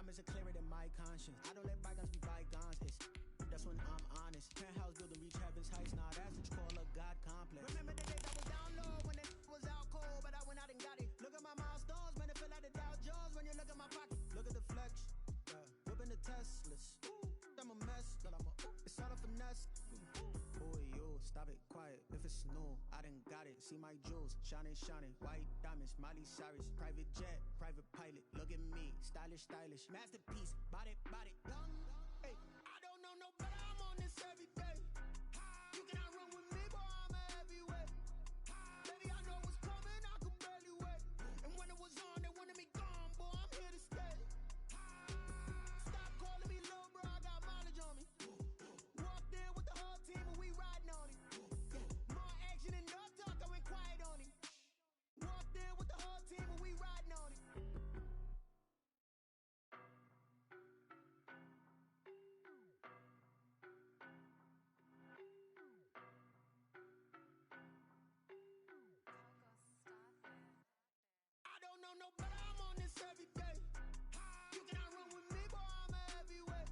diamonds are clearer than my conscience. I don't let bygones be bygones. That's when I'm honest. Penthouse building, reach heaven's heights. Nah, that's what you call a God complex. Remember the days I was down low when it was out cold, but I went out and got it. Look at my milestones, man, it feel like the Dow Jones when you look at my pocket. Look at the flex, yeah. Whipping the Teslas. Ooh, I'm a mess, but it's all a finesse. Boy, you stop it, quiet. If it's new, I done got it. See my jewels, shining, shining. White diamonds, Miley Cyrus. Private jet, private pilot. Look at me, stylish, stylish. Masterpiece, body, young. Hey, I don't know no better. I'm on this every day. You cannot run with me, boy. I'm a heavyweight. Baby, I know what's coming. I could barely wait. And when it was on, they wanted me gone, boy. I'm here to stay. Stop calling me little bro. I got mileage on me. Walked in with the whole team and we riding on it. More action and no talk. I went quiet on it. Walked in with the whole team and we riding on it. I don't know no better. I'm on this every day. You cannot run with me, boy. I'm a heavyweight.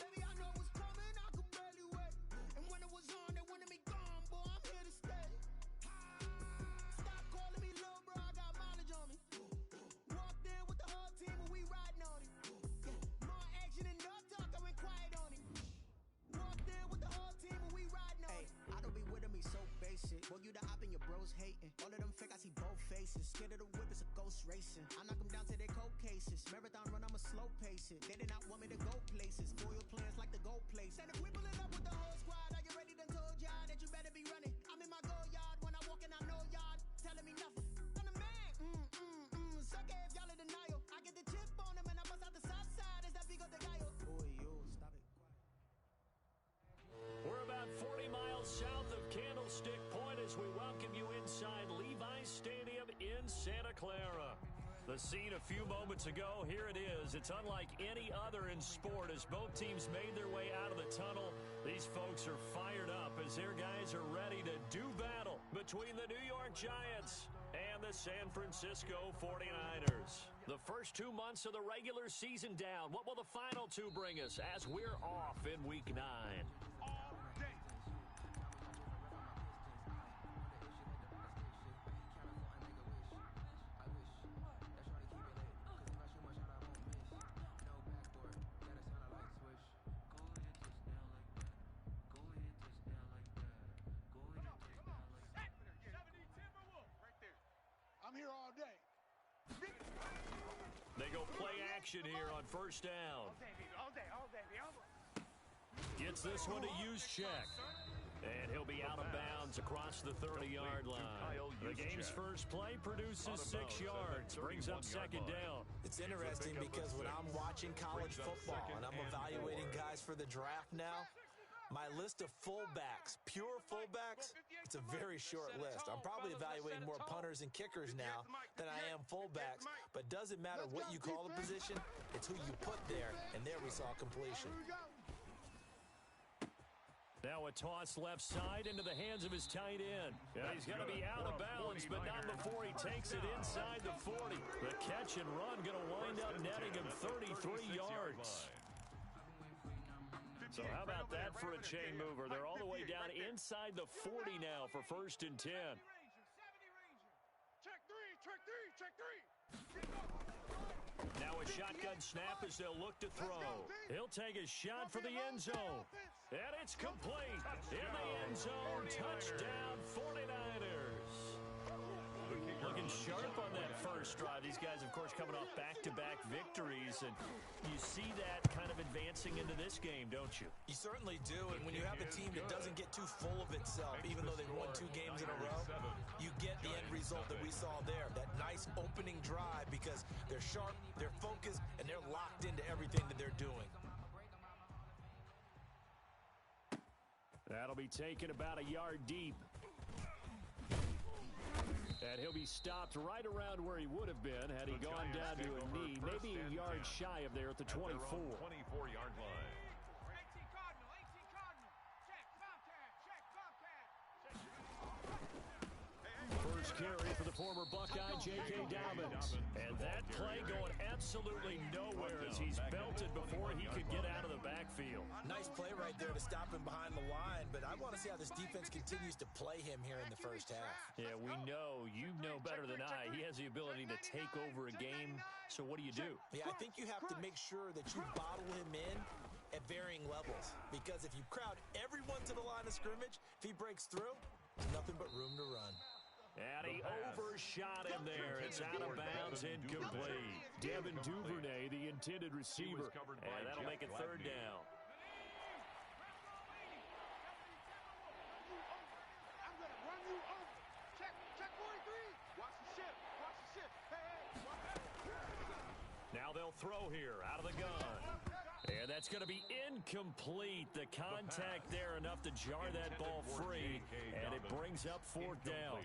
Baby, I know what's coming. I could barely wait. And when it was on, they wanted me gone, boy. I'm here to stay. Stop calling me little bro. I got mileage on me. Walked in with the whole team and we riding on it. More action and no talk. I went quiet on it. Walked in with the whole team and we riding on it. I don't be with me so basic. Boy, you the op and your bros hating. All of them fake, I see both faces. Scared of the whip, it's a ghost racing. I knock them down to their cold cases. Marathon run, I'ma slow pace it. They did not want me to go places. Foil plans like the gold place. And if we pulling up with the whole squad, are you ready? Done told y'all that you better be running. I'm in my go yard. When I walk in, I know y'all telling me nothing. I'm the man. Suck it if y'all in denial. I get the chip on them and I bust out the south side. Is that Vigo de Gallo? Boy, you stop it. We're about 40 miles south of Candlestick Point as we welcome you inside Levi's Stadium in Santa Clara. The scene a few moments ago, here it is. It's unlike any other in sport as both teams made their way out of the tunnel. These folks are fired up as their guys are ready to do battle between the New York Giants and the San Francisco 49ers. The first 2 months of the regular season down. What will the final two bring us as we're off in Week 9? I'm here all day. They go play action here on first down. All day. Gets this one to Juszczyk. And he'll be out of bounds across the 30-yard line. The game's first play produces 6 yards, brings up second down. It's interesting because when I'm watching college football and I'm evaluating guys for the draft now, my list of fullbacks, pure fullbacks, it's a very short list. I'm probably evaluating more punters and kickers now than I am fullbacks, but doesn't matter what you call the position, it's who you put there, and there we saw completion. Now a toss left side into the hands of his tight end. And he's going to be out of bounds, but not before he takes it inside the 40. The catch and run going to wind up netting him 33 yards. So how about that for a chain mover? They're all the way down inside the 40 now for 1st and 10. Check three. Now a shotgun snap as they'll look to throw. He'll take a shot for the end zone. And it's complete. In the end zone, touchdown 49ers. Looking sharp on that first drive. These guys, of course, coming off back-to-back victories, and you see that kind of advancing into this game, don't you? You certainly do, and when you have a team that doesn't get too full of itself, even though they've won 2 games in a row, you get the end result that we saw there, that nice opening drive, because they're sharp, they're focused, and they're locked into everything that they're doing. That'll be taken about a yard deep. And he'll be stopped right around where he would have been had he gone down to a knee, maybe a yard shy of there at the 24. 24-yard line. 18 Cardinal. Check Bobcat. First carry for the former Buckeye, J.K. Dobbins. And that play going absolutely absolutely nowhere as he's belted before he could get out of the backfield. Nice play right there to stop him behind the line, but I want to see how this defense continues to play him here in the first half. Yeah, we know. You know better than I. He has the ability to take over a game, so what do? Yeah, I think you have to make sure that you bottle him in at varying levels, because if you crowd everyone to the line of scrimmage, if he breaks through, there's nothing but room to run. And he overshot him there. It's out of bounds, incomplete. Devin Duvernay, the intended receiver. And that'll make it third down. I'm going to run you over. Check 43. Watch the ship. Watch the ship. Hey. Now they'll throw here out of the gun. And that's going to be incomplete. The contact there enough to jar that ball free. And it brings up fourth down.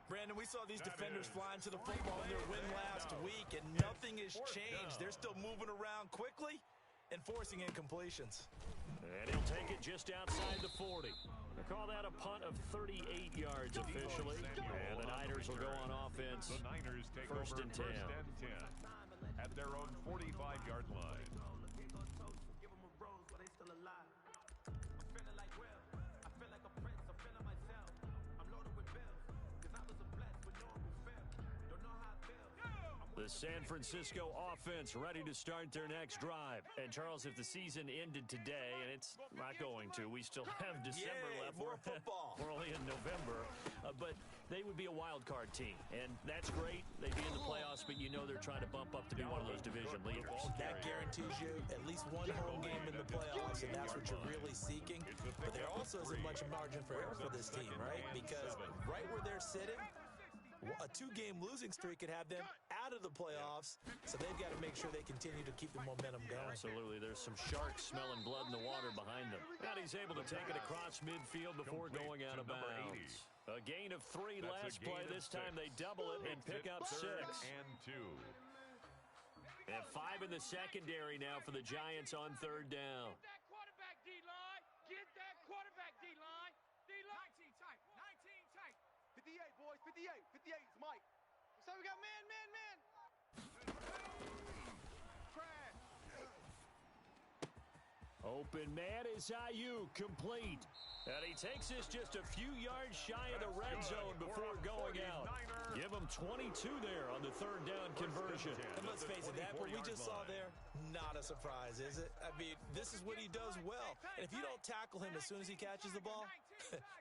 Brandon, we saw these defenders flying to the football in their win last week, and nothing has changed. They're still moving around quickly and forcing incompletions. And he'll take it just outside the 40. They call that a punt of 38 yards officially. And the Niners will go on offense. The Niners take first over and 10. first and 10 at their own 45-yard line. The San Francisco offense ready to start their next drive. And, Charles, if the season ended today, and it's not going to, we still have December left. More football. We're only in November. But they would be a wild card team, and that's great. They'd be in the playoffs, but you know they're trying to bump up to be one of those division leaders. That guarantees you at least one home game in the playoffs, and that's what you're really seeking. But there also isn't much margin for error for this team, right? Because right where they're sitting, a two-game losing streak could have them out of the playoffs, so they've got to make sure they continue to keep the momentum going. Absolutely. There's some sharks smelling blood in the water behind them. And he's able to take it across midfield before going out of bounds. A gain of 3 last play. This time they double it and pick up 6. And 2. And 5 in the secondary now for the Giants on third down. Get that quarterback, D-line. Get that quarterback, D-line. D-line. 19 tight. 19 tight. 58, boys. 58. 58 is Mike. So we got man. Trash. Open man is Ayuk, complete. And he takes this just a few yards shy of the red zone before going out. Give him 22 there on the third down conversion. And let's face it, that what we just saw there, not a surprise, is it? I mean, this is what he does well. And if you don't tackle him as soon as he catches the ball,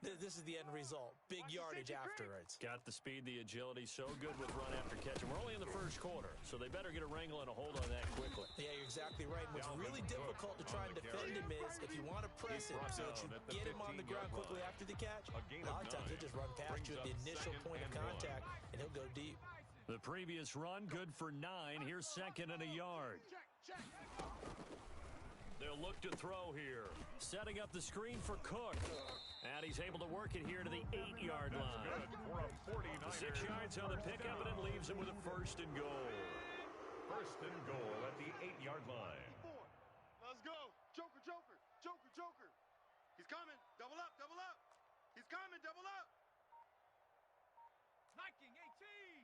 this is the end result. Big yardage afterwards. Got the speed, the agility, so good with run after catch. And we're only in the first quarter, so they better get a wrangle and a hold on that quickly. Yeah, you're exactly right. And what's really difficult to try and defend him is if you want to press him so that you get him on the ground quickly after the catch, a lot of times he'll just run past you at the initial point of contact, and he'll go deep. The previous run, good for 9. Here's second and a yard. Check. They'll look to throw here. Setting up the screen for Cook. And he's able to work it here to the 8-yard line. For a 49er. 6 yards on the pickup, and it leaves him with a first and goal. First and goal at the 8-yard line. Let's go. Joker. He's coming. Double up. He's coming. Double up. Viking 18.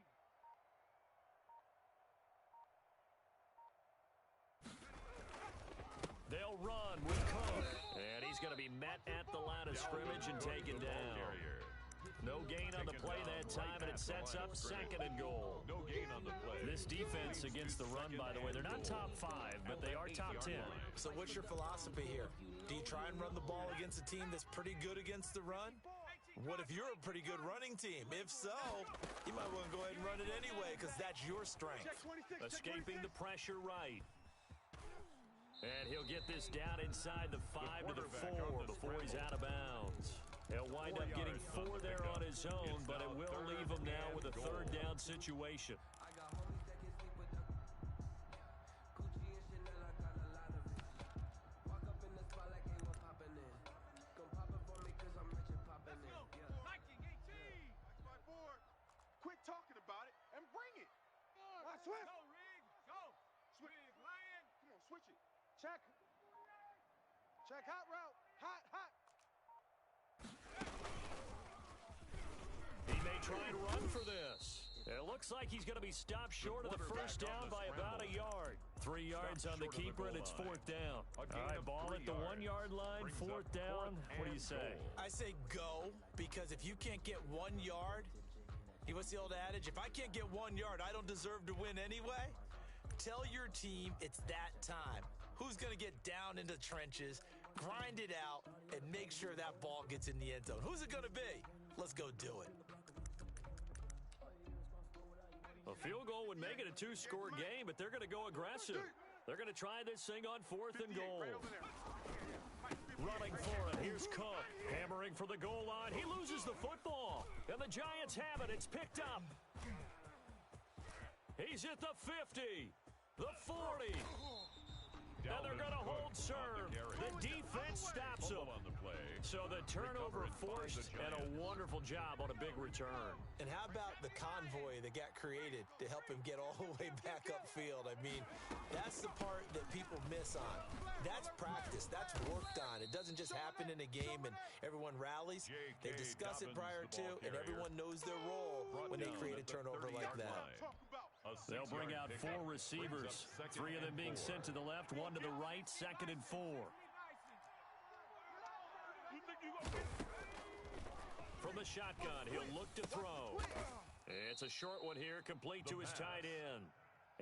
They'll run with Cook. And he's going to be met at the line of scrimmage and taken down. No gain on the play that time, and it sets up second and goal. No gain on the play. This defense against the run, by the way, they're not top 5, but they are top 10. So what's your philosophy here? Do you try and run the ball against a team that's pretty good against the run? What if you're a pretty good running team? If so, you might want to go ahead and run it anyway because that's your strength. Escaping the pressure right. And he'll get this down inside the 5 to the 4 before he's out of bounds. He'll wind up getting 4 there on his own, but it will leave him now with a third down situation. Quit talking about it and bring it. Swift. Go, Rig. Go. Rig, Lion. Come on, switch it. Check. Hot route. Hot. He may try and run for this. It looks like he's going to be stopped short of the first down by about a yard. 3 yards on the keeper, and it's 4th down. All right, ball at the 1-yard line, 4th down. What do you say? I say go, because if you can't get 1 yard, what's the old adage? If I can't get 1 yard, I don't deserve to win anyway. Tell your team it's that time. Who's going to get down into the trenches, grind it out, and make sure that ball gets in the end zone? Who's it going to be? Let's go do it. A field goal would make it a 2-score game, but they're going to go aggressive. They're going to try this thing on 4th and goal. Running for it, here's Cook. Hammering for the goal line. He loses the football, and the Giants have it. It's picked up. He's at the 50, the 40. And they're going to hold serve. The defense stops them. So the turnover forced, and a wonderful job on a big return. And how about the convoy that got created to help him get all the way back upfield? I mean, that's the part that people miss on. That's practice. That's worked on. It doesn't just happen in a game and everyone rallies. They discuss it prior to, and everyone knows their role when they create a turnover like that. They'll bring out 4 receivers, 3 of them being sent to the left, 1 to the right, 2nd and 4. From the shotgun, he'll look to throw. It's a short one here, complete to his tight end.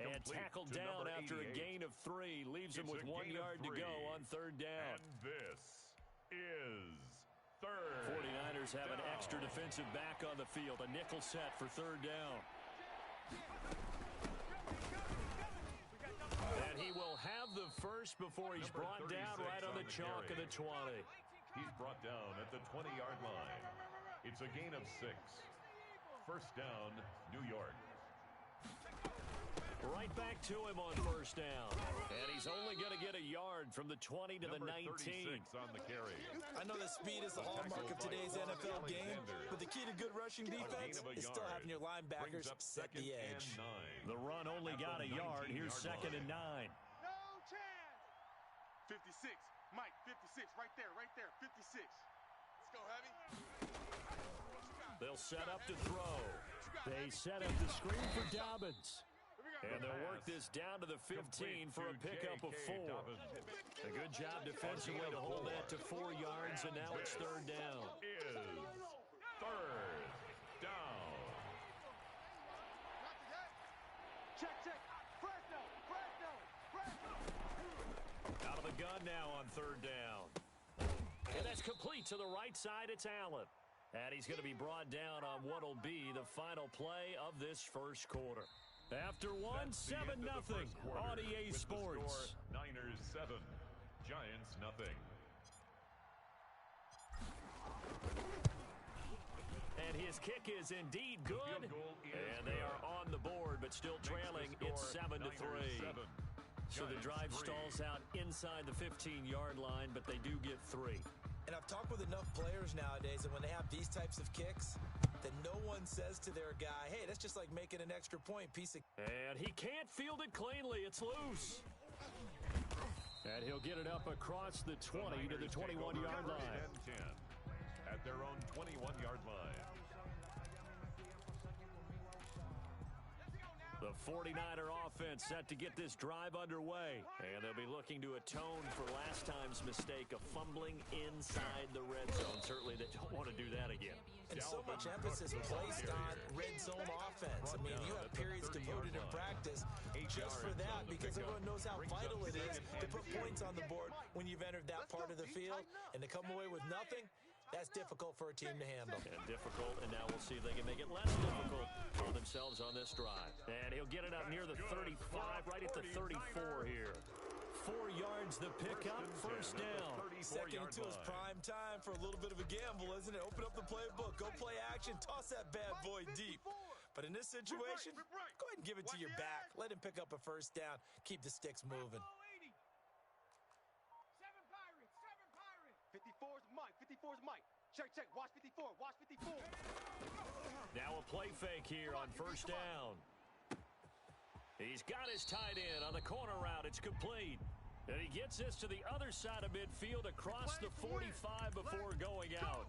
And tackled down after a gain of 3. Leaves him with 1 yard to go on 3rd down. And this is 3rd. 49ers have an extra defensive back on the field. A nickel set for 3rd down. And he will have the first before he's brought down right on the chalk of the 20. He's brought down at the 20-yard line. It's a gain of 6. 1st down, New York. Right back to him on 1st down. And he's only going to get a yard from the 20 to the 19. On the carry. I know that speed is the hallmark of today's NFL game, but the key to good rushing defense is still having your linebackers set the edge. The run only got a yard. Here's 2nd and 9. No chance. 56. Mike, 56. Right there. 56. Let's go, Heavy. They'll set up to throw. They set up the screen for Dobbins. And they'll work this down to the 15 for a pickup of 4. A good job defensively to hold that to 4 yards, and now it's 3rd down. Is 3rd down. Check. Fresno. Out of the gun now on 3rd down. And that's complete to the right side. It's Allen. And he's going to be brought down on what will be the final play of this 1st quarter. After 7-0 on EA Sports. Niners 7, Giants nothing. And his kick is indeed good. And they are on the board, but still trailing. It's 7-3. So the drive stalls out inside the 15-yard line, but they do get 3. And I've talked with enough players nowadays, and when they have these types of kicks, that no one says to their guy, hey, that's just like making an extra point piece of... And he can't field it cleanly. It's loose. And he'll get it up across the 20 to the 21-yard line. 10 at their own 21-yard line. The 49er offense set to get this drive underway. And they'll be looking to atone for last time's mistake of fumbling inside the red zone. Certainly they don't want to do that again. And so much emphasis placed on red zone offense. I mean, you have periods devoted in practice just for that, because everyone knows how vital it is to put points on the board when you've entered that part of the field. And to come away with nothing, that's difficult for a team to handle. And difficult, and now we'll see if they can make it less difficult for themselves on this drive. And he'll get it up near the 35, right at the 34 here. 4 yards the pickup, 1st down. Second into his prime time for a little bit of a gamble, isn't it? Open up the playbook, go play action, toss that bad boy deep. But in this situation, go ahead and give it to your back. Let him pick up a 1st down. Keep the sticks moving. 54's Mike. 54's Mike. Check. Watch 54. Watch 54. Now a play fake here on 1st down. He's got his tight end on the corner route. It's complete. And he gets this to the other side of midfield across the 45 before going out.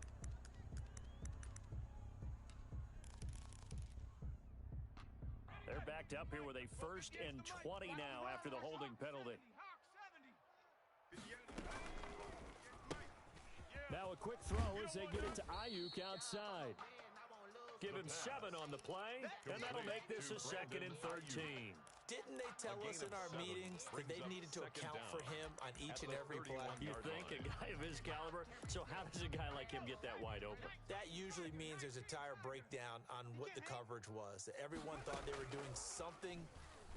They're back backed up here with a 1st and 20 now after the holding penalty. Now a quick throw as they get it to Ayuk outside. Give him 7 on the play, and that'll make this a 2nd and 13. Didn't they tell us in our meetings that they needed to account for him on each and every play? You think a guy of his caliber? So how does a guy like him get that wide open? That usually means there's a tire breakdown on what the coverage was. That everyone thought they were doing something,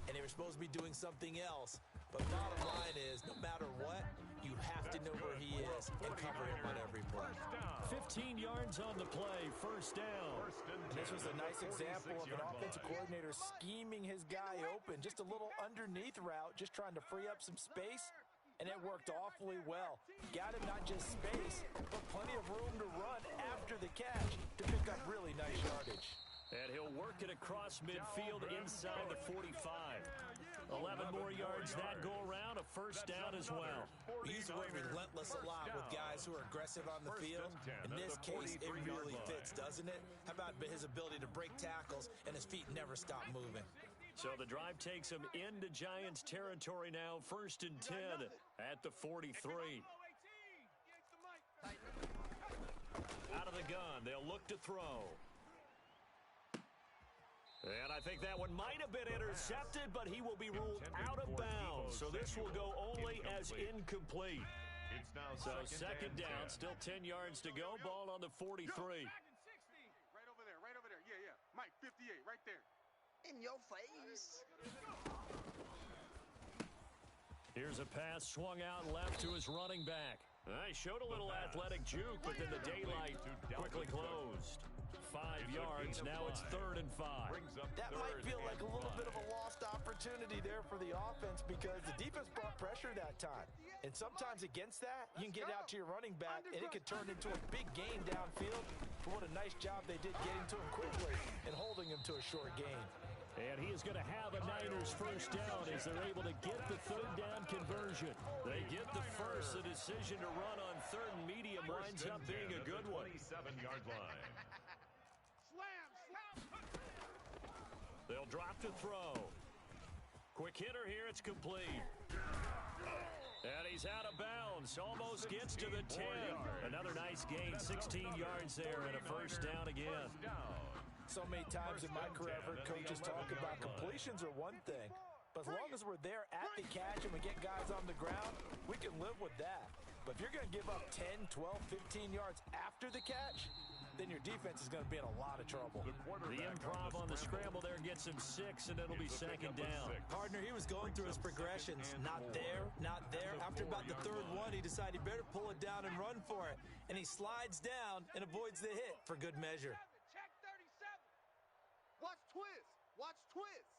and they were supposed to be doing something else. But bottom line is, no matter what, you have to know where he is and cover him on every play. 15 yards on the play, 1st down. And this was a nice example of an offensive coordinator scheming his guy open. Just a little underneath route, just trying to free up some space, and it worked awfully well. Got him not just space, but plenty of room to run after the catch to pick up really nice yardage. And he'll work it across midfield inside the 45. 11 more yards that go around, a 1st down as well. We use the word relentless a lot with guys who are aggressive on the field. In this case, it really fits, doesn't it? How about his ability to break tackles and his feet never stop moving? So the drive takes him into Giants territory now, 1st and 10 at the 43. Out of the gun, they'll look to throw. And I think that one might have been intercepted, but he will be ruled out of bounds. So this will go only as incomplete. So 2nd down, still 10 yards to go. Ball on the 43. Right over there, right over there. Yeah. Mike, 58, right there. In your face. Here's a pass swung out left to his running back. I showed a little athletic juke, but then the daylight quickly closed. 5 yards, now it's 3rd and 5. That might feel like a little bit of a lost opportunity there for the offense because the defense brought pressure that time. And sometimes against that, you can get out to your running back, and it could turn into a big gain downfield. But what a nice job they did getting to him quickly and holding him to a short gain. And he is going to have a Niners 1st down as they're able to get the 3rd down conversion. They get the first. The decision to run on 3rd and medium winds up being a good one. 27-yard line. They'll drop to throw. Quick hitter here. It's complete. And he's out of bounds. Almost gets to the 10. Another nice gain. 16 yards there and a 1st down again. So many times in my career, I've heard coaches talk about completions are one thing. But as long as we're there at the catch and we get guys on the ground, we can live with that. But if you're going to give up 10, 12, 15 yards after the catch, then your defense is going to be in a lot of trouble. The improv on the scramble there gets him 6, and it'll be 2nd down. Partner, he was going through his progressions. Not there, not there. After about the 3rd one, he decided he better pull it down and run for it. And he slides down and avoids the hit for good measure. Check 37. Watch twist. Watch twist.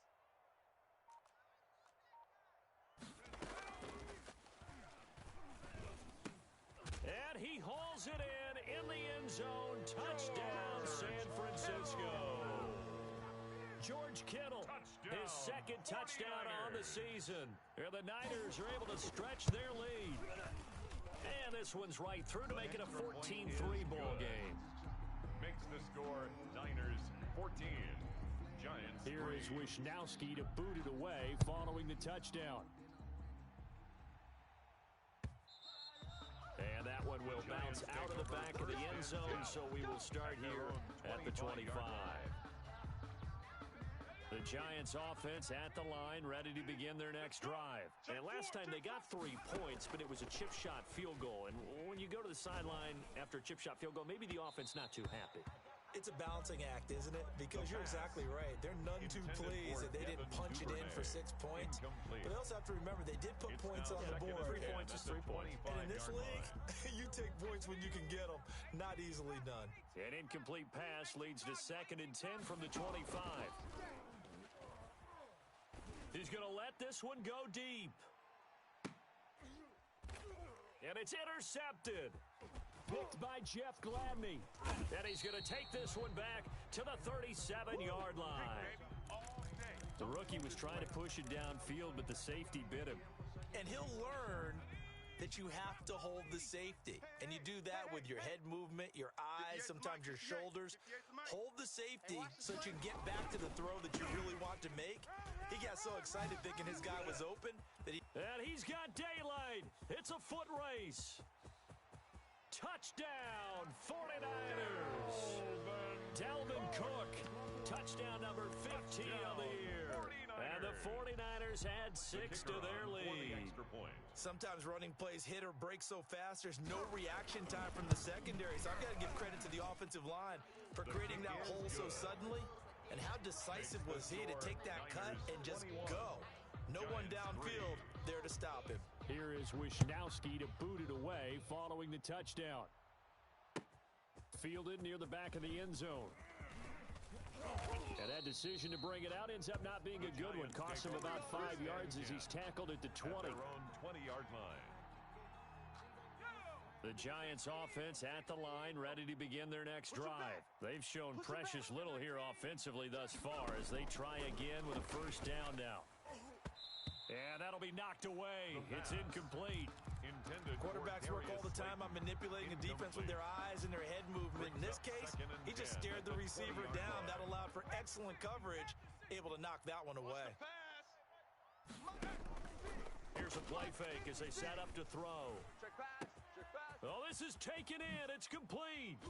And he hauls it in the end zone. Touchdown, San Francisco. George Kittle, his 2nd touchdown on the season. And the Niners are able to stretch their lead. And this one's right through to make it a 14-3 ball game. Makes the score Niners 14. Giants. Here is Wishnowski to boot it away following the touchdown. And that one will bounce out of the back of the end zone, so we will start here at the 25. The Giants offense at the line, ready to begin their next drive. And last time they got 3 points, but it was a chip shot field goal. And when you go to the sideline after a chip shot field goal, maybe the offense not too happy. It's a balancing act, isn't it? Because you're exactly right. They're none too pleased that they didn't punch it in for 6 points. But they also have to remember they did put points on the board. 3 points is 3 points. And in this league, you take points when you can get them. Not easily done. An incomplete pass leads to 2nd and 10 from the 25. He's going to let this one go deep. And it's intercepted. Picked by Jeff Gladney. And he's going to take this one back to the 37-yard line. The rookie was trying to push it downfield, but the safety bit him. And he'll learn that you have to hold the safety. And you do that with your head movement, your eyes, sometimes your shoulders. Hold the safety so that you can get back to the throw that you really want to make. He got so excited thinking his guy was open that he... And he's got daylight. It's a foot race. Touchdown, 49ers. Dalvin Cook, touchdown number 15 of the year. And the 49ers add 6 to their lead. Sometimes running plays hit or break so fast, there's no reaction time from the secondary. So I've got to give credit to the offensive line for creating that hole so suddenly. And how decisive was he to take that cut and just go? No one downfield there to stop him. Here is Wishnowski to boot it away following the touchdown. Fielded near the back of the end zone. And that decision to bring it out ends up not being a good one. Costs him about 5 yards as he's tackled at the 20. At their own 20-yard line. The Giants offense at the line, ready to begin their next drive. They've shown precious little here offensively thus far as they try again with a first down now. And that'll be knocked away. It's incomplete. Quarterbacks work all the time on manipulating the defense with their eyes and their head movement. In this case, he just stared the receiver down. That allowed for excellent coverage, able to knock that one away. Here's a play fake as they set up to throw. Oh, this is taken in. It's complete.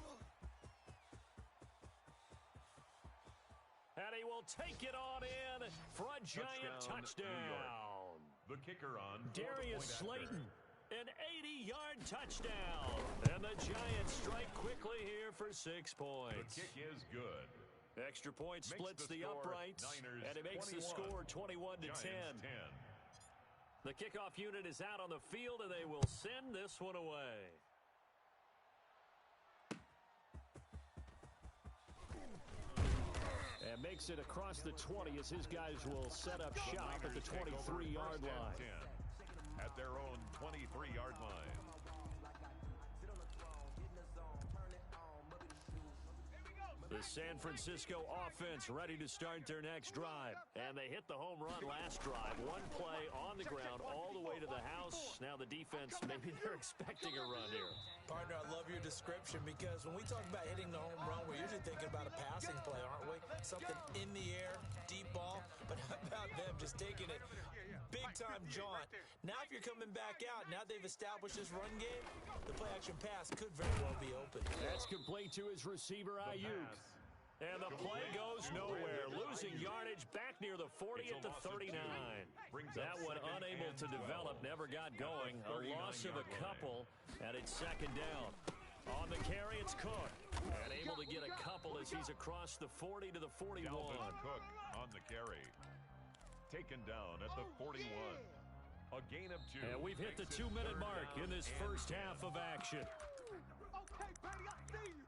And he will take it on in for a Giant touchdown. The kicker on Darius Slayton, an 80-yard touchdown. And the Giants strike quickly here for 6 points. The kick is good. Extra point splits the uprights, and it makes the score 21-10. The kickoff unit is out on the field, and they will send this one away. And makes it across the 20 as his guys will set up shop at the 23-yard line. At their own 23-yard line. The San Francisco offense ready to start their next drive. And they hit the home run last drive. One play on the ground all the way to the house. Now the defense, maybe they're expecting a run here. Partner, I love your description because when we talk about hitting the home run, we're usually thinking about a passing play, aren't we? Something in the air, deep ball. But how about them just taking it big-time jaunt? Now if you're coming back out, now they've established this run game, the play-action pass could very well be open. That's complete to his receiver, Ayuk. And the play goes nowhere, losing yardage back near the 40 at the 39. That one unable to develop, never got going. A loss of a couple, and it's second down. On the carry, it's Cook. And able to get a couple as he's across the 40 to the 41. Dalvin Cook on the carry. Taken down at the 41. A gain of 2. And we've hit the 2-minute mark in this first half of action. Okay, Patty, I see you.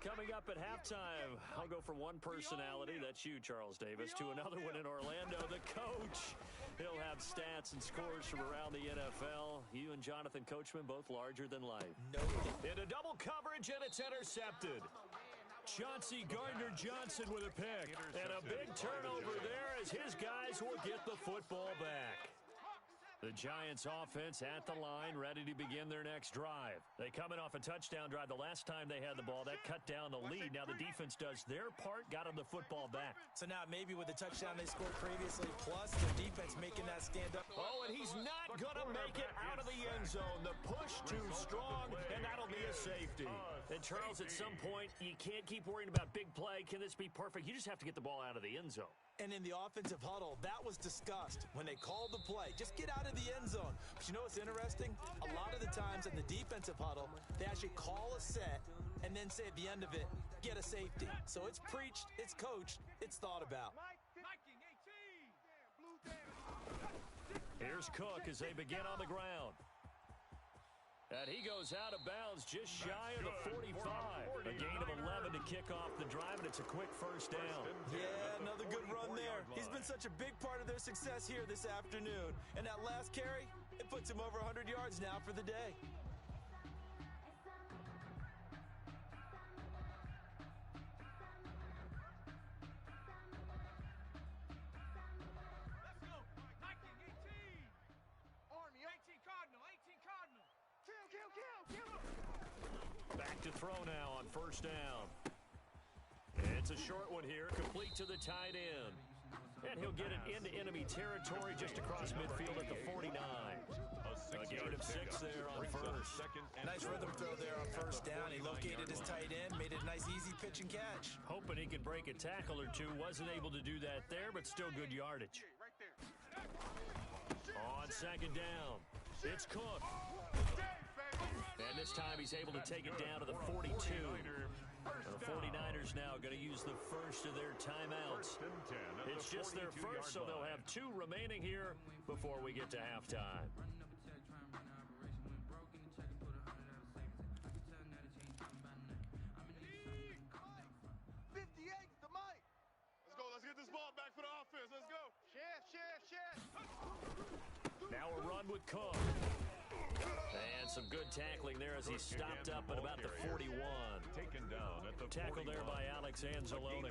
Coming up at halftime, I'll go from one personality, that's you, Charles Davis, to another one in Orlando, the coach. He'll have stats and scores from around the NFL. You and Jonathan Coachman both larger than life. Into double coverage, and it's intercepted. Chauncey Gardner-Johnson with a pick. And a big turnover there as his guys will get the football back. The Giants offense at the line, ready to begin their next drive. They coming off a touchdown drive the last time they had the ball. That cut down the lead. Now the defense does their part, got them the football back. So now maybe with the touchdown they scored previously, plus the defense making that stand up. Oh, and he's not going to make it out of the end zone. The push too strong, and that'll be a safety. And Charles, at some point, you can't keep worrying about big play. Can this be perfect? You just have to get the ball out of the end zone. And in the offensive huddle, that was discussed when they called the play. Just get out of the end zone. But you know what's interesting? A lot of the times in the defensive huddle, they actually call a set and then say at the end of it, get a safety. So it's preached, it's coached, it's thought about. Here's Cook as they begin on the ground. And he goes out of bounds just shy of the 45. A gain of 11 to kick off the drive, and it's a quick first down. Yeah, another good run there. He's been such a big part of their success here this afternoon. And that last carry, it puts him over 100 yards now for the day. to throw now on first down. It's a short one here, complete to the tight end. And he'll get it into enemy territory just across midfield at the 49. A gain of 6 there on first. Nice rhythm throw there on first down. He located his tight end, made it a nice easy pitch and catch. Hoping he could break a tackle or two. Wasn't able to do that there, but still good yardage. On second down, it's Cook. And this time he's able to take it down to the 42. The 49ers now going to use the first of their timeouts. It's just their first, so they'll have 2 remaining here before we get to halftime. 58's the mic. Let's go. Let's get this ball back for the offense. Let's go. Shift. Now a run with Cook. And some good tackling there as he stopped up at about the 41. Taken down at the Tackle there by Alex Anzalone.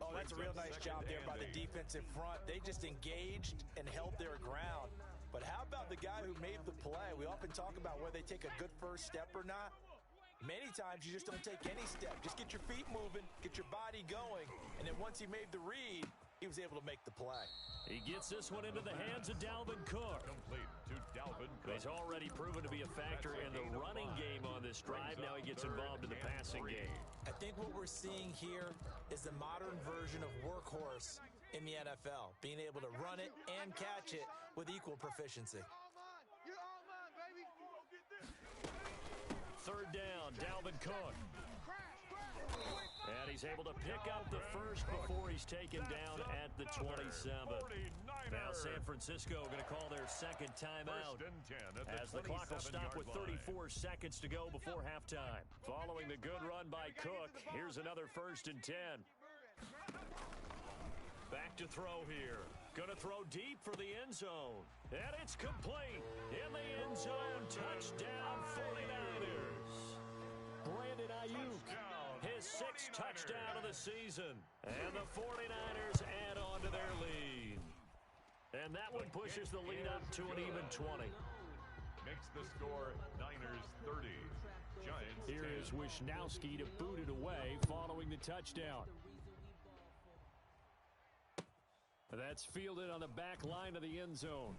Oh, that's a real nice job there by the defensive front. They just engaged and held their ground. But how about the guy who made the play? We often talk about whether they take a good first step or not. Many times you just don't take any step. Just get your feet moving, get your body going, and then once he made the read, he was able to make the play. He gets this one into the hands of Dalvin Cook. Complete to Dalvin Cook. He's already proven to be a factor in the running game on this drive. Now he gets involved in the passing game. I think what we're seeing here is the modern version of workhorse in the NFL, being able to run it and catch it with equal proficiency. You're all mine, baby. Third down, Dalvin Cook. And he's able to pick up the first before he's taken down at the 27. Now San Francisco going to call their second timeout as the clock will stop with 34 seconds to go before halftime. Following the good run by Cook, here's another 1st and 10. Back to throw here. Going to throw deep for the end zone. And it's complete. In the end zone, touchdown 49ers. Brandon Ayuk, his 6th touchdown of the season. And the 49ers add on to their lead. And that one pushes the lead up to an even 20. Makes the score Niners 30. Giants 10. Here is Wisnowski to boot it away following the touchdown. That's fielded on the back line of the end zone.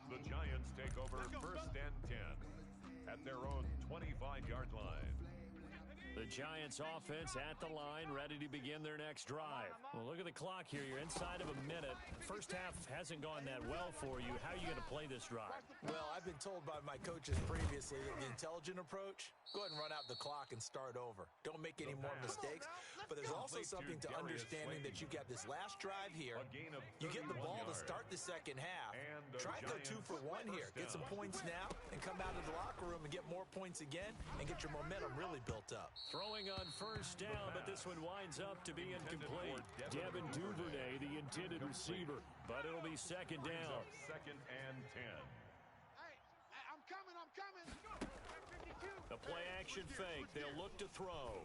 The Giants take over 1st and 10 at their own 25-yard line. The Giants offense at the line, ready to begin their next drive. Well, look at the clock here. You're inside of a minute. First half hasn't gone that well for you. How are you going to play this drive? Well, I've been told by my coaches previously that the intelligent approach, go ahead and run out the clock and start over. Don't make any more mistakes. But there's also something to understanding that you got this last drive here. You get the ball to start the second half. Try and go 2 for 1 here. Get some points now and come out of the locker room and get more points again and get your momentum really built up. Throwing on first down, but this one winds up to be incomplete. Devin Duvernay, the intended receiver, but it'll be 2nd down. 2nd and 10. Hey, I'm coming. A play-action fake. They'll look to throw.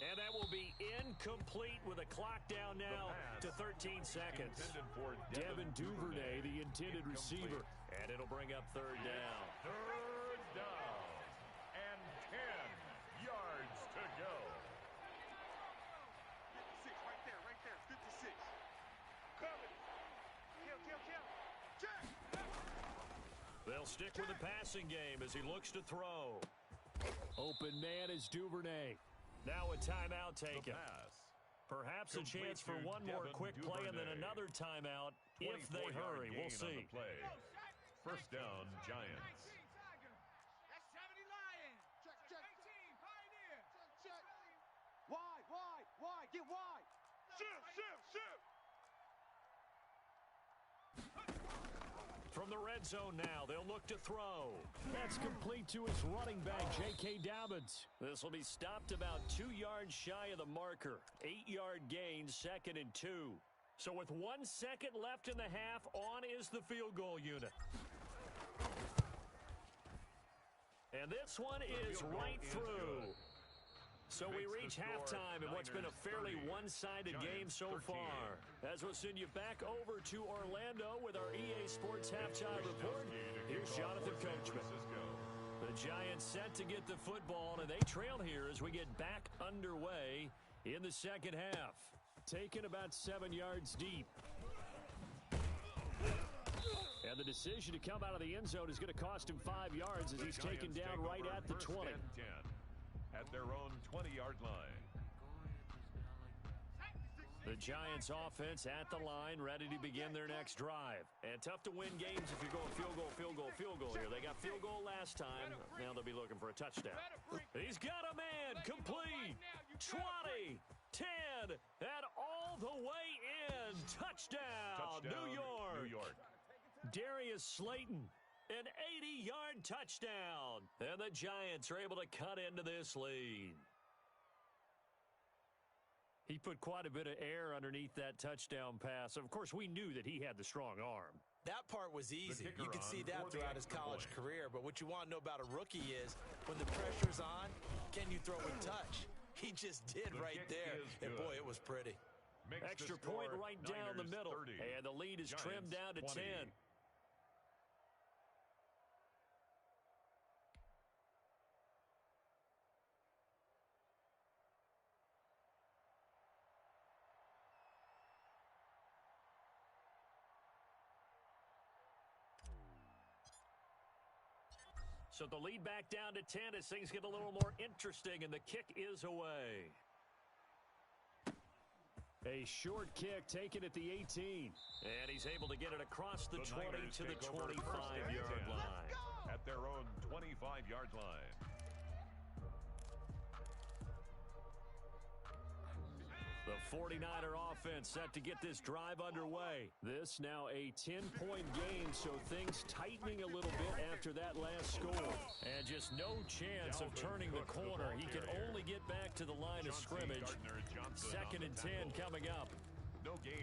And that will be incomplete with a clock down now to 13 seconds. Devin Duvernay, the intended receiver. And it'll bring up 3rd down. 3rd down. And 10 yards to go. 56, right there. 56. Coming. Kill. Check. They'll stick with the passing game as he looks to throw. Open man is Duvernay. Now a timeout taken. Perhaps a chance for one more quick play and then another timeout if they hurry. We'll see. First down, Giants. That's 70 Lions. Check. 18 Pioneer. Check. Wide. Get wide. Shift. From the red zone now, they'll look to throw. That's complete to his running back, J.K. Dobbins. This will be stopped about 2 yards shy of the marker. 8-yard gain, 2nd and 2. So with 1 second left in the half, on is the field goal unit. And this one is right through. So we reach halftime in what's been a fairly one-sided game so far. As we'll send you back over to Orlando with our EA Sports Halftime Report, here's Jonathan Coachman. The Giants set to get the football, and they trail here as we get back underway in the second half. Taken about 7 yards deep. And the decision to come out of the end zone is going to cost him 5 yards as he's taken down right at the 20. At their own 20-yard line. The Giants offense at the line, ready to begin their next drive. And tough to win games if you're going field goal, field goal, field goal here. They got field goal last time. Now they'll be looking for a touchdown. He's got a man, complete, 20, 10, and all the way in. Touchdown, New York. Darius Slayton, an 80-yard touchdown. And the Giants are able to cut into this lead. He put quite a bit of air underneath that touchdown pass. Of course, we knew that he had the strong arm. That part was easy. You could see that throughout his college career. But what you want to know about a rookie is when the pressure's on, can you throw with touch? He just did right there. And, boy, it was pretty. Extra point right down the middle. And the lead is trimmed down to 10. So the lead back down to 10 as things get a little more interesting, and the kick is away. A short kick taken at the 18. And he's able to get it across the 20 to the 25-yard line. At their own 25-yard line. The 49er offense set to get this drive underway. This now a 10-point game, so things tightening a little bit after that last score. And just no chance of turning the corner. He can only get back to the line of scrimmage. 2nd and 10 coming up.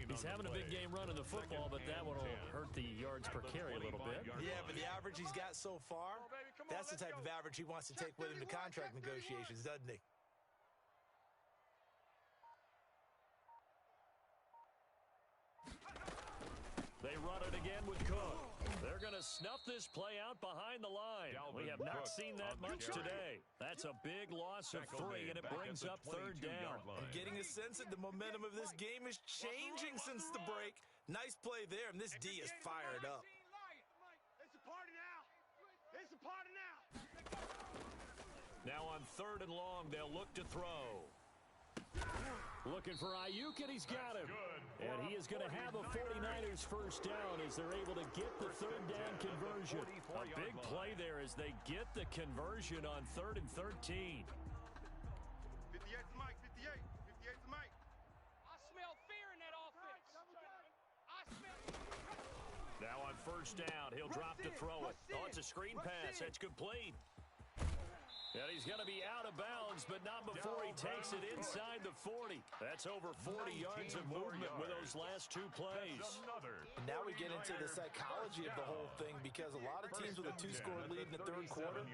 He's having a big game running the football, but that one will hurt the yards per carry a little bit. Yeah, but the average he's got so far, that's the type of average he wants to take with him to contract negotiations, doesn't he? They run it again with Cook. They're going to snuff this play out behind the line. We have not seen that much today. That's a big loss of 3, and it brings up 3rd down. I'm getting a sense that the momentum of this game is changing since the break. Nice play there, and this D is fired up. It's a party now. It's a party now. Now on 3rd and long, they'll look to throw. Looking for Ayuk, and he's got him. And he is going to have a 49ers first down as they're able to get the 3rd down conversion. A big play there as they get the conversion on 3rd and 13. 58's Mike, 58. 58's Mike. I smell fear in that offense. I smell. Now on 1st down, he'll drop to throw it. Oh, it's a screen pass. That's complete. And he's going to be out of bounds, but not before he takes it inside the 40. That's over 40 yards of movement with those last 2 plays. And now we get into the psychology of the whole thing because a lot of teams with a 2-score lead in the 3rd quarter,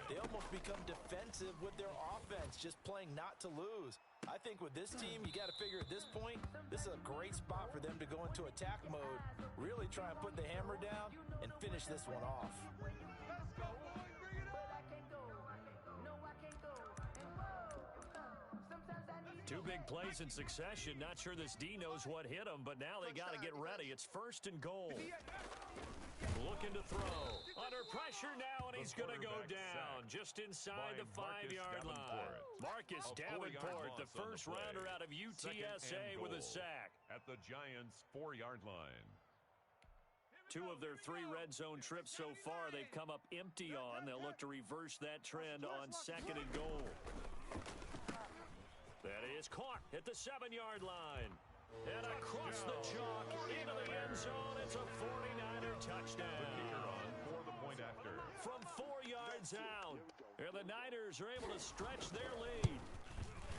they almost become defensive with their offense, just playing not to lose. I think with this team, you got to figure at this point, this is a great spot for them to go into attack mode, really try and put the hammer down and finish this one off. Two big plays in succession. Not sure this D knows what hit him, but now they got to get ready. It's 1st and goal. Looking to throw. Under pressure now, and he's going to go down just inside the 5-yard line. Marcus Davenport, the first rounder out of UTSA with a sack. At the Giants' 4-yard line. 2 of their 3 red zone trips so far they've come up empty on. They'll look to reverse that trend on 2nd and goal. That is caught at the 7-yard line. And across the chalk into the end zone. It's a 49er touchdown. The kicker on for the point after. From 4 yards out. And the Niners are able to stretch their lead.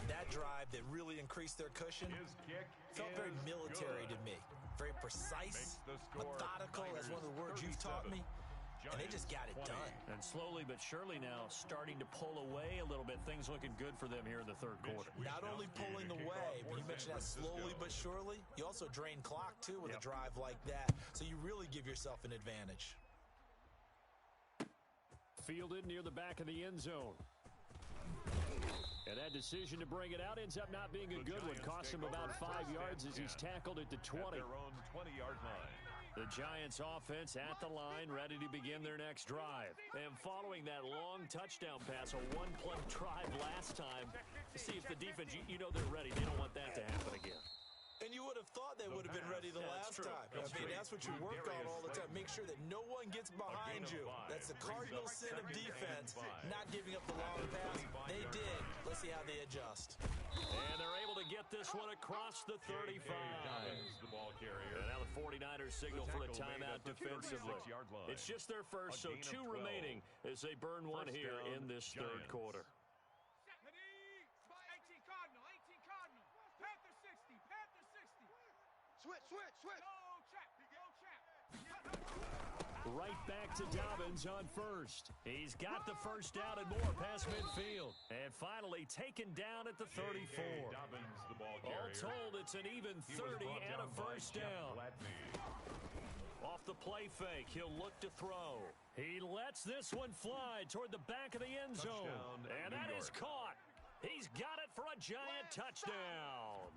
That drive that really increased their cushion felt very military to me. Very precise, methodical. That's one of the words you've taught me. and they just got it done. And slowly but surely now starting to pull away a little bit. Things looking good for them here in the third quarter. Not only pulling away, but you mentioned that slowly but surely. You also drain clock, too, with a drive like that. So you really give yourself an advantage. Fielded near the back of the end zone. And that decision to bring it out ends up not being a good one. Cost him about 5 yards as he's tackled at the 20. At their own 20-yard line. The Giants offense at the line, ready to begin their next drive. And following that long touchdown pass, a one-play drive last time, to see if the defense, you know they're ready. They don't want that to happen again. And you would have thought they would have been ready the last time. I mean, that's what you work on all the time. Make sure that no one gets behind you. That's the cardinal sin of defense, not giving up the long pass. They did. Let's see how they adjust. And they're able to get this one across the 35. The ball carrier. And now the 49ers signal for a timeout defensively. It's just their first, so 2 remaining as they burn one here in this third quarter. 18 Cardinal, 18 Cardinal. Panther 60, Panther 60. Switch. Go check. Right back to Dobbins on first. He's got the first down and more past midfield. And finally taken down at the 34. Dobbins, the ball All carrier. told, it's an even 30 and a first down. Off the play fake, he'll look to throw. He lets this one fly toward the back of the end zone. And that is caught. He's got it for a giant touchdown.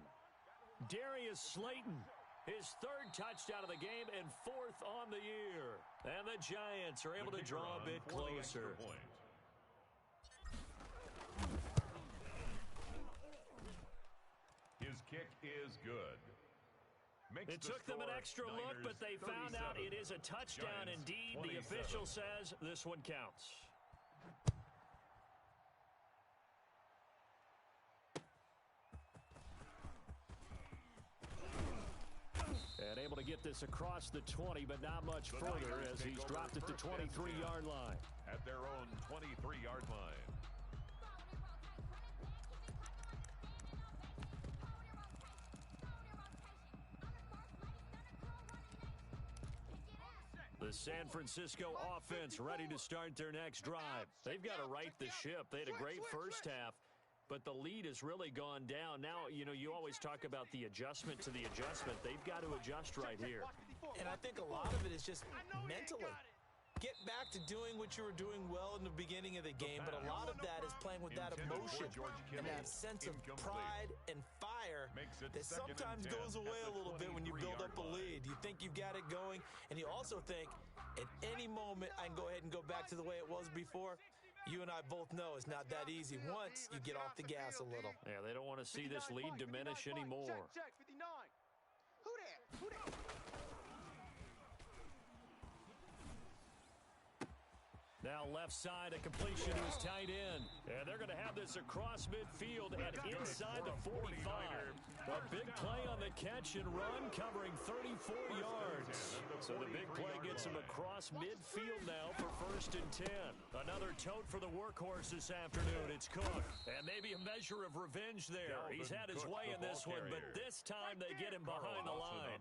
Darius Slayton, his 3rd touchdown of the game and 4th on the year. And the Giants are able to draw a bit closer. His kick is good. It took them an extra look, but they found out it is a touchdown indeed. The official says this one counts. And able to get this across the 20, but not much further as he's dropped at the 23-yard line. At their own 23-yard line. The San Francisco offense ready to start their next drive. They've got to right the ship. They had a great first half, but the lead has really gone down. Now, you know, you always talk about the adjustment to the adjustment. They've got to adjust right here. And I think a lot of it is just mentally. Get back to doing what you were doing well in the beginning of the game, but a lot of that is playing with that emotion and that sense of pride and fire that sometimes goes away a little bit when you build up a lead. You think you've got it going, and you also think at any moment I can go ahead and go back to the way it was before. You and I both know it's not that easy once you get off the gas a little. Yeah, they don't want to see this lead diminish anymore. Check, 59. Who that? Now left side, a completion to his tight end. And they're going to have this across midfield and inside the 45. A big play on the catch and run covering 34 yards. So the big play gets him across midfield now for 1st and 10. Another tote for the workhorse this afternoon. It's Cook. And maybe a measure of revenge there. He's had his way in this one, but this time they get him behind the line.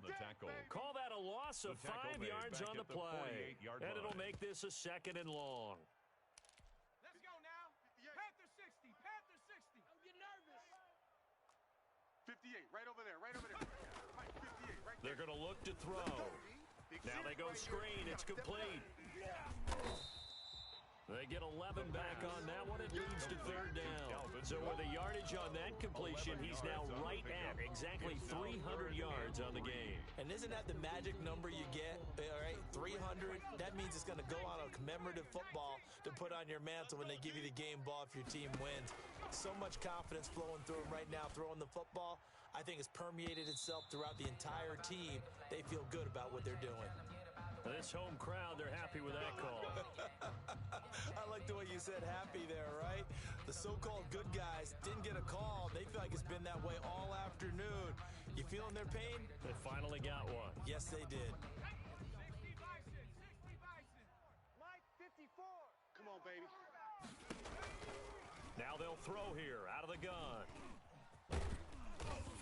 Call that a loss of 5 yards on the play. And it'll make this a 2nd and long. Let's go now. Panther 60, Panther 60. Oh, you're nervous. 58, right over there. Right, 58, right there. They're going to look to throw. Now they go screen. It's complete. They get 11 back on that one. It leads to 3rd down. So with a yardage on that completion, he's now right at exactly 300 yards on the game. And isn't that the magic number you get? All right, 300. That means it's going to go on a commemorative football to put on your mantle when they give you the game ball if your team wins. So much confidence flowing through them right now, throwing the football. I think it's permeated itself throughout the entire team. They feel good about what they're doing. This home crowd, they're happy with that call. I like the way you said happy there, right? The so-called good guys didn't get a call. They feel like it's been that way all afternoon. You feeling their pain? They finally got one. Yes, they did. 60 Bison. Mike 54. Come on, baby. Now they'll throw here out of the gun.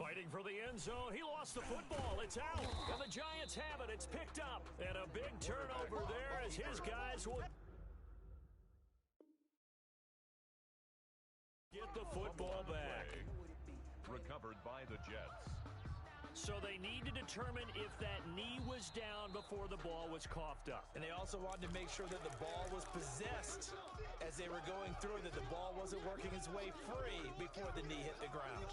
Fighting for the end zone. He lost the football. It's out. And the Giants have it. It's picked up. And a big turnover there as his guys will get the football back. Recovered by the Jets. So they need to determine if that knee was down before the ball was coughed up. And they also wanted to make sure that the ball was possessed as they were going through, that the ball wasn't working its way free before the knee hit the ground.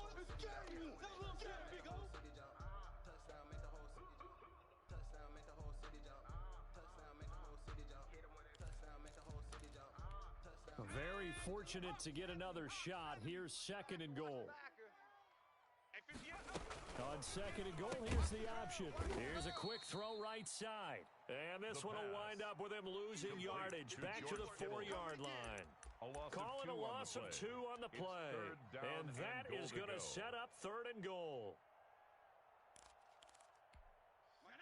Very fortunate to get another shot. Here's second and goal. On second and goal, here's the option. Here's a quick throw right side. And this one will wind up with him losing yardage back to the 4-yard line. Calling a loss of 2 on the play. And that is going to set up third and goal.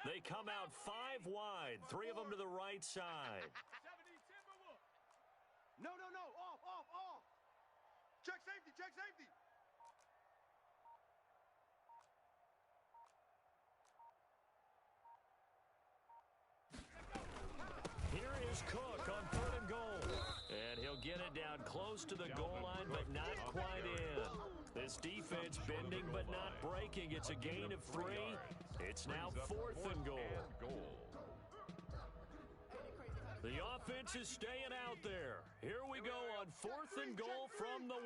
They come out 5 wide, 3 of them to the right side. No. Off. Check safety. Here is Cook on third and goal. And he'll get it down close to the goal line, but not quite in. This defense bending but not breaking. It's a gain of 3. It's now fourth and goal. The offense is staying out there. Here we go on fourth and goal from the 1.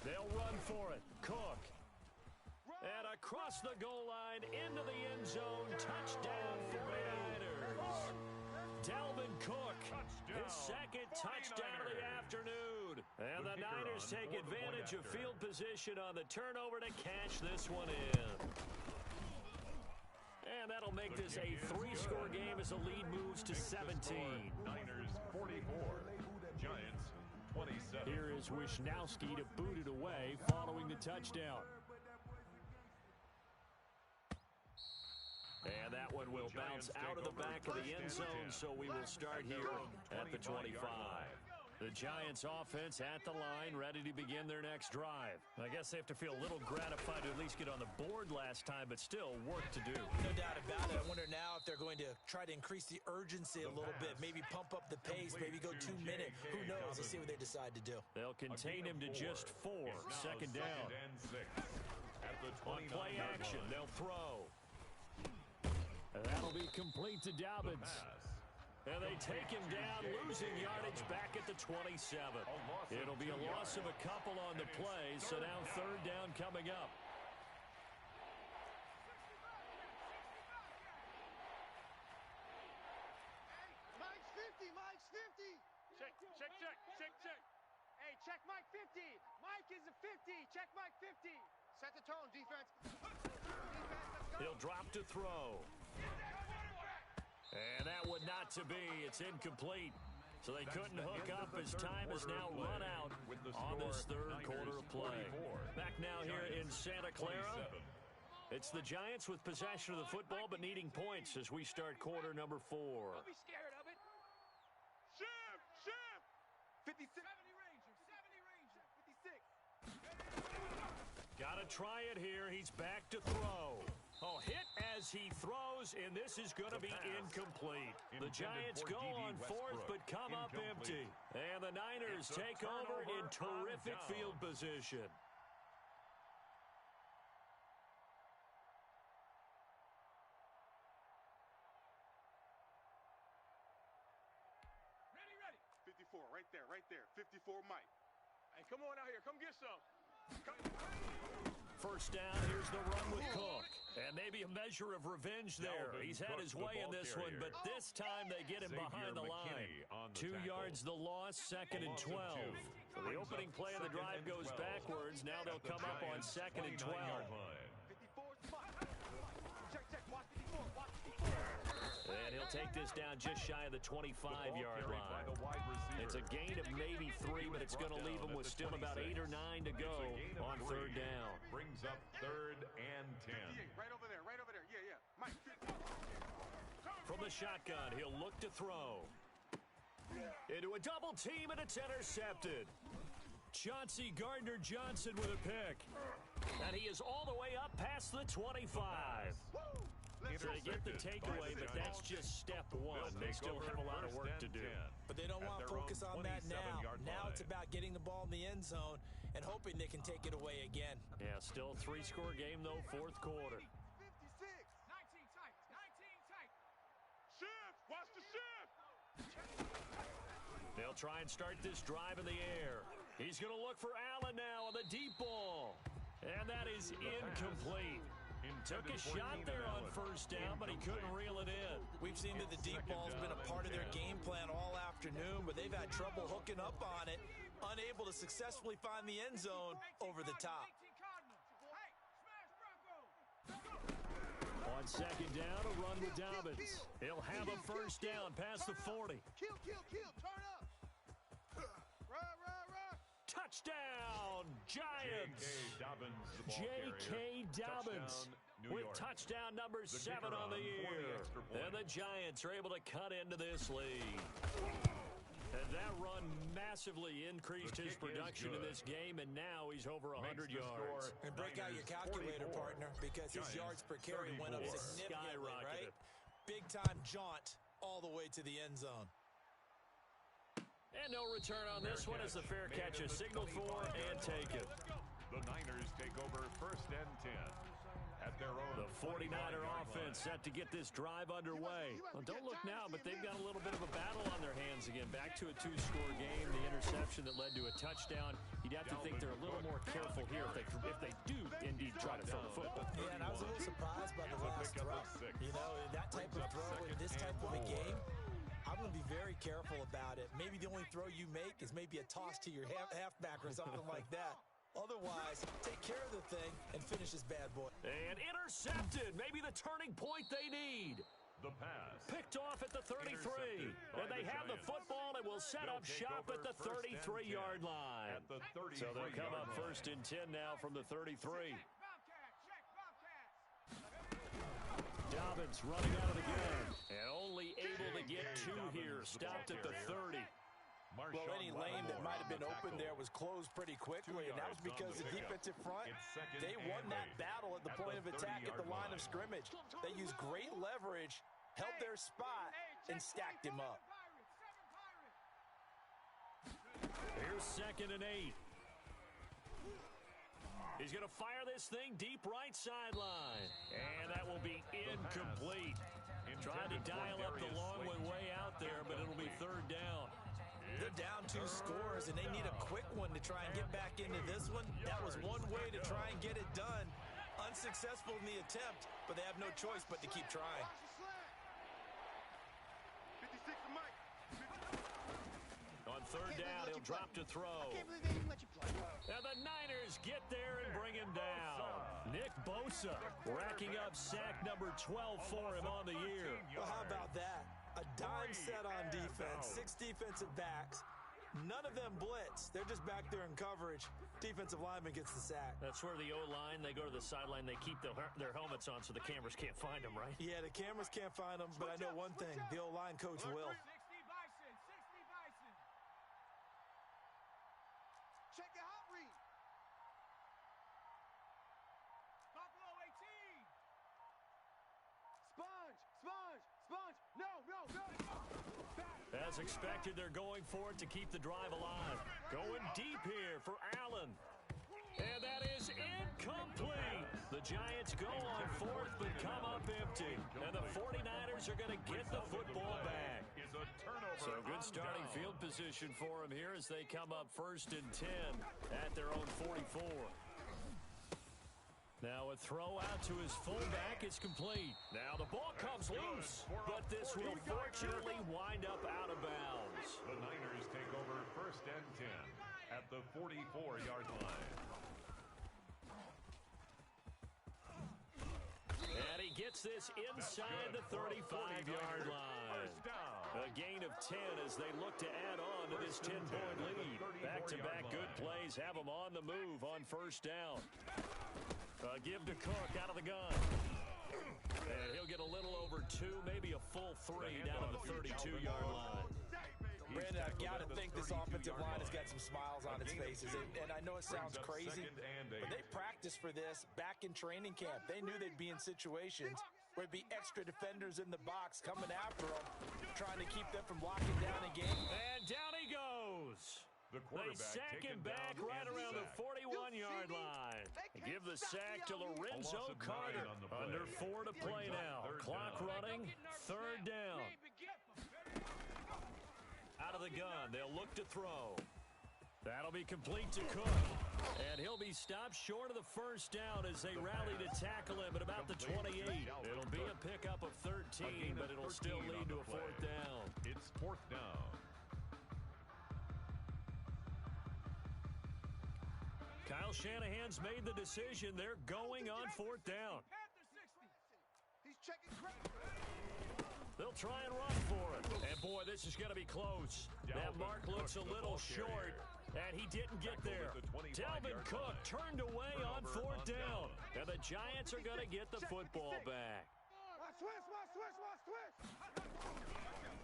They'll run for it. Cook. And across the goal line into the end zone. Touchdown 49ers. Dalvin Cook, his second touchdown of the afternoon. And the Niners take advantage of field position on the turnover to cash this one in. And that'll make this a 3-score game as the lead moves to 17. Niners 44, Giants 27. Here is Wisnowski to boot it away following the touchdown. And that one will bounce out of the back of the end zone, so we will start here at the 25. The Giants offense at the line, ready to begin their next drive. I guess they have to feel a little gratified to at least get on the board last time, but still work to do. No doubt about it. I wonder now if they're going to try to increase the urgency a little bit, maybe pump up the pace, maybe go 2 minute. Who knows? Let's see what they decide to do. They'll contain him to just 4. Second down. On play action, they'll throw. And that'll be complete to Dobbins. And they take him down, losing yardage back at the 27. It'll be a loss of a couple on the play, so now third down coming up. Mike's 50. Check. Hey, check Mike 50. Mike is a 50. Check Mike 50. Set the tone, defense. He'll drop to throw. And that would not to be. It's incomplete. So they couldn't hook up as time has now run out on this third quarter of play. Back now here in Santa Clara. It's the Giants with possession of the football but needing points as we start quarter number 4. Don't be scared of it. Ship. 56. 70 Ranger. 56. Got to try it here. He's back to throw. Oh, hit as he throws, and this is going to be incomplete. The Giants go on fourth, but come up empty. And the Niners take over in terrific field position. Ready. 54, right there. 54, Mike. Hey, come on out here. Come get some. First down, here's the run with Cook. And maybe a measure of revenge there. He's had his way in this one, but this time they get him behind the line. 2 yards the loss, second and 12. So the opening play of the drive goes backwards. Now they'll come up on second and 12. 54 spot. Check. Watch 54. And he'll take this down just shy of the 25-yard line. It's a gain of maybe 3, but it's going to leave him with still about 8 or 9 to go on third down. Brings up third and 10. Right over there. Yeah. Mike. From the shotgun, he'll look to throw. Into a double team, and it's intercepted. Chauncey Gardner-Johnson with a pick. And he is all the way up past the 25. So they get the takeaway, but that's just step one. They still have a lot of work to do. But they don't want to focus on that now. Now it's about getting the ball in the end zone and hoping they can take it away again. Yeah, still a 3-score game, though, fourth quarter. 56. 19 tight. 19 tight. Shift. Watch the shift. They'll try and start this drive in the air. He's going to look for Allen now on the deep ball. And that is incomplete. Took a shot there on first down, but he couldn't reel it in. We've seen that the deep ball's been a part of their game plan all afternoon, but they've had trouble hooking up on it, unable to successfully find the end zone over the top. On second down, a run with Dobbins. He'll have a first down past the 40. Kill. Turn up. Run. Touchdown, Giants. J.K. Dobbins with touchdown number 7 on the year. And the Giants are able to cut into this lead. And that run massively increased his production in this game, and now he's over 100 yards. And break out your calculator, partner, because his yards per carry went up significantly, right? Big-time jaunt all the way to the end zone. And no return on this one as the fair catch is signaled for and taken. The Niners take over first and 10 at their own. The 49er offense set to get this drive underway. Well, don't look now, but they've got a little bit of a battle on their hands again. Back to a 2-score game, the interception that led to a touchdown. You'd have to think they're a little more careful here if they do indeed try to throw the football. Yeah, and I was a little surprised by the last throw. You know, that type of throw in this type of a game, I'm going to be very careful about it. Maybe the only throw you make is maybe a toss to your halfback or something like that. Otherwise, take care of the thing and finish this bad boy. And intercepted. Maybe the turning point they need. The pass. Picked off at the 33. And they have the football and will set up shop at the 33-yard line. So they'll come up first and 10 now from the 33. Dobbins running out of the gun. And only able to get 2 here. Stopped at the 30. Well, any lane that might have been open there was closed pretty quickly, and that was because the defensive front, they won that battle at the point of attack at the line of scrimmage. They used great leverage, held their spot, and stacked him up. Here's second and 8. He's going to fire this thing deep right sideline. And that will be incomplete. Trying to dial up the long one way out there, but it'll be third down. They're down 2 scores, and they need a quick one to try and get back into this one. That was one way to try and get it done. Unsuccessful in the attempt, but they have no choice but to keep trying. 56 to Mike. On third down, he'll drop to throw. I can't believe they didn't let you play. And the Niners get there and bring him down. Nick Bosa racking up sack number 12 for him on the year. Well, how about that? A dime set on defense, 6 defensive backs. None of them blitz. They're just back there in coverage. Defensive lineman gets the sack. That's where the O-line, they go to the sideline, they keep their helmets on so the cameras can't find them, right? Yeah, the cameras can't find them, but I know one thing. The O-line coach will. 60 Bison. Check your hot read. Buffalo 18. Sponge. No. As expected, they're going for it to keep the drive alive. Going deep here for Allen. And that is incomplete. The Giants go on fourth but come up empty. And the 49ers are going to get the football back. So good starting field position for them here as they come up first and 10 at their own 44. Now a throw out to his fullback is complete. Now the ball comes loose, but this will fortunately wind up out of bounds. The Niners take over first and 10 at the 44-yard line. And he gets this inside the 35-yard line. A gain of 10 as they look to add on to this 10-point lead. Back-to-back good plays have them on the move on first down. Give to Cook out of the gun. And he'll get a little over 2, maybe a full 3 down to the 32-yard line. Brandon, I've got to think this offensive line has got some smiles on on its faces. And I know it sounds crazy, but they practiced for this back in training camp. They knew they'd be in situations where there'd be extra defenders in the box coming after them, trying to keep them from locking down a game. And down he goes. They sack him back right around the 41-yard line. Give the sack to Lorenzo Carter. Under 4 to play now. Clock running, 3rd down. Out of the gun, they'll look to throw. That'll be complete to Cook. And he'll be stopped short of the 1st down as they rally to tackle him at about the 28. It'll be a pickup of 13, but it'll still lead to a 4th down. It's 4th down. Kyle Shanahan's made the decision. They're going on 4th down. He's checking credit. They'll try and run for it. And, boy, this is going to be close. That mark looks a little short, and he didn't get there. Dalvin Cook turned away on 4th down, and the Giants are going to get the football back.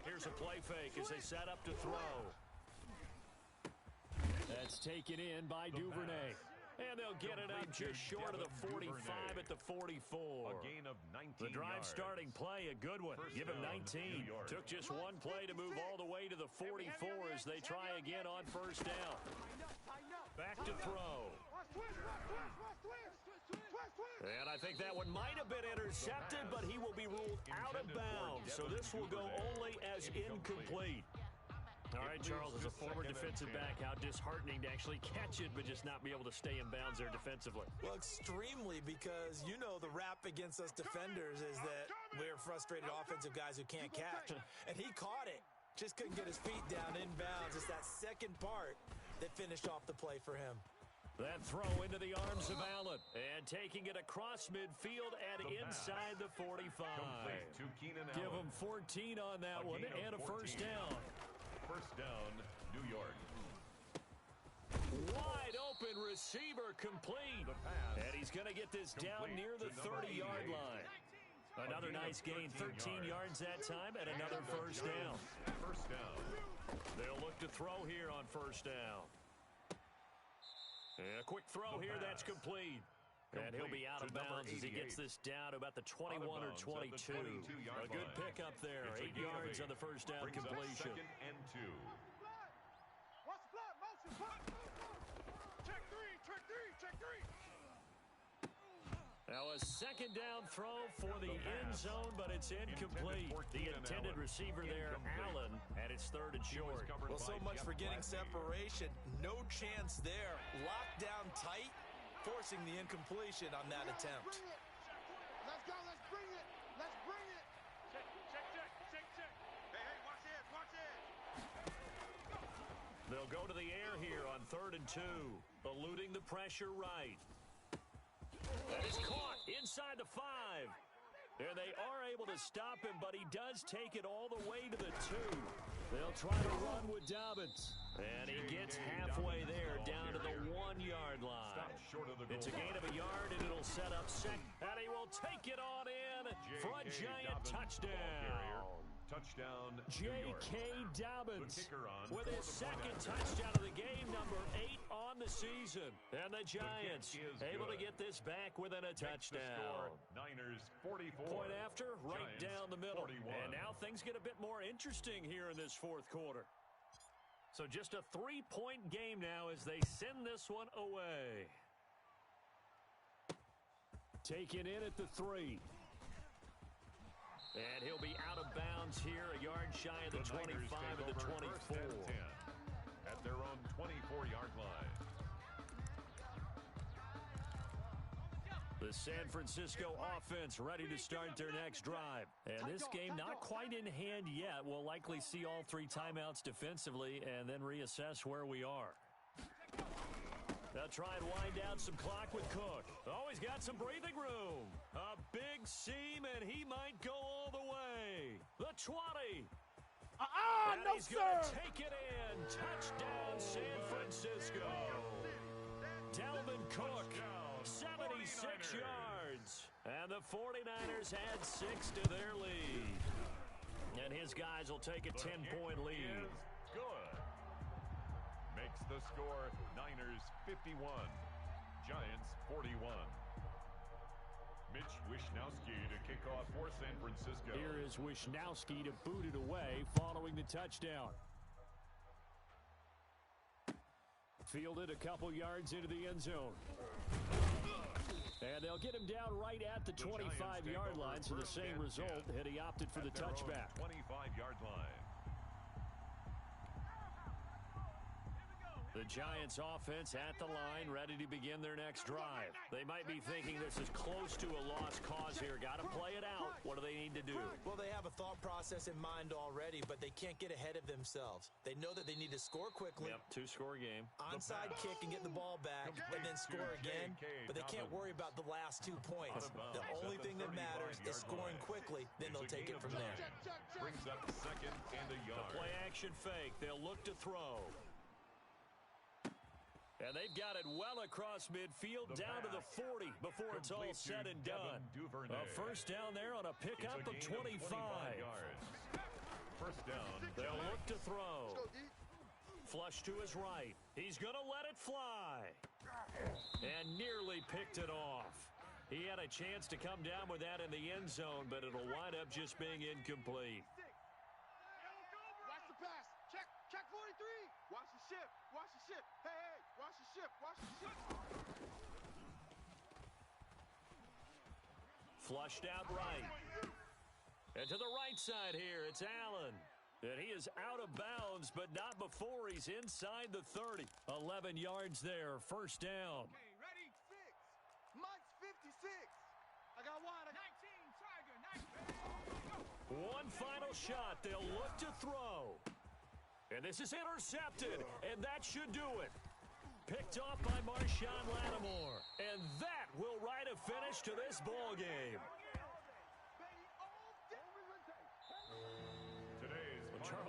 Here's a play fake as they set up to throw. That's taken in by Duvernay. And they'll get it up just short of the 45 at the 44. A gain of 19 The drive yards. starting play, a good one. Give him 19. Took just one play to move all the way to the 44 as they try again on 1st down. Back to throw. And I think that one might have been intercepted, but he will be ruled out of bounds. So this will go only as incomplete. All right, Charles, as a former defensive back, how disheartening to actually catch it but just not be able to stay in bounds there defensively. Well, extremely, because you know the rap against us defenders is that we're frustrated offensive guys who can't catch. And he caught it. Just couldn't get his feet down in bounds. It's that second part that finished off the play for him. That throw into the arms of Allen. And taking it across midfield and inside the 45. To Keenan Give Allen. him 14 on that one and a 1st down. 1st down, New York. Wide open receiver complete. And he's going to get this down near the 30-yard line. Another nice gain, 13 yards that time, and another 1st down. 1st down. They'll look to throw here on 1st down. And a quick throw here, that's complete. And he'll be out of bounds as he gets this down to about the 21 or 22. A good pickup there. 8 yards on the 1st down completion. 2nd and 2. Watch the block, motion, block. Check 3, check 3, check 3. Now a 2nd down throw for the end zone, but it's incomplete. The intended receiver there, Allen, and it's 3rd and short. Well, so much for getting separation. No chance there. Locked down tight, forcing the incompletion on that attempt. Let's go, let's bring it. Let's bring it. Check, check, check, check, check. Hey, watch it, watch it. They'll go to the air here on 3rd and 2, eluding the pressure right. That is caught inside the 5. And they are able to stop him, but he does take it all the way to the 2. They'll try to run with Dobbins. And he gets halfway there, down to the 1-yard line. It's a gain of a yard, and it'll set up second. And he will take it on in for a Giant touchdown. Touchdown, J.K. Dobbins with his 2nd touchdown of the game, number 8 on the season. And the Giants able to get this back within a touchdown. Niners 44. Point after, right Giants down the middle. 41. And now things get a bit more interesting here in this 4th quarter. So just a 3-point game now as they send this one away. Taken in at the 3. And he'll be out of bounds here, a yard shy of the 25 of the 24. At their own 24-yard line. The San Francisco offense ready to start their next drive. And this game not quite in hand yet. We'll likely see all 3 timeouts defensively and then reassess where we are. They'll try and wind down some clock with Cook. Oh, he's got some breathing room. A big seam, and he might go all the way. The 20. And No, he's sir. going to take it in. Touchdown, San Francisco. Dalvin Cook, 76 yards. And the 49ers add 6 to their lead. And his guys will take a 10-point lead. Good. Makes The score, Niners 51, Giants 41. Mitch Wishnowsky to kick off for San Francisco. Here is Wishnowsky to boot it away following the touchdown. Fielded a couple yards into the end zone. And they'll get him down right at the 25-yard line, so the same result had he opted for the touchback. 25-yard line. The Giants offense at the line, ready to begin their next drive. They might be thinking this is close to a lost cause here. Got to play it out. What do they need to do? Well, they have a thought process in mind already, but they can't get ahead of themselves. They know that they need to score quickly. Yep, two-score game. Onside kick and get the ball back, and then score again. But they can't worry about the last 2 points. The only thing that matters is scoring quickly. Then they'll take it from there. Brings up second and a yard. The play-action fake. They'll look to throw. And they've got it well across midfield, down to the 40 before it's all said and done. A first down there on a pickup of 25. First down. They'll look to throw. Flush to his right. He's going to let it fly. And nearly picked it off. He had a chance to come down with that in the end zone, but it'll wind up just being incomplete. Watch the pass. Check 43. Watch the ship. Watch the ship. Hey, watch the ship. Watch the ship. Flushed out right. And to the right side here, it's Allen. And he is out of bounds, but not before he's inside the 30. 11 yards there, first down. Okay, ready? 6. Mike's 56. I got one. 19, Tiger. 19. One final shot. They'll look to throw. And this is intercepted, and that should do it. Picked off by Marshawn Lattimore. And that will write a finish to this ball game.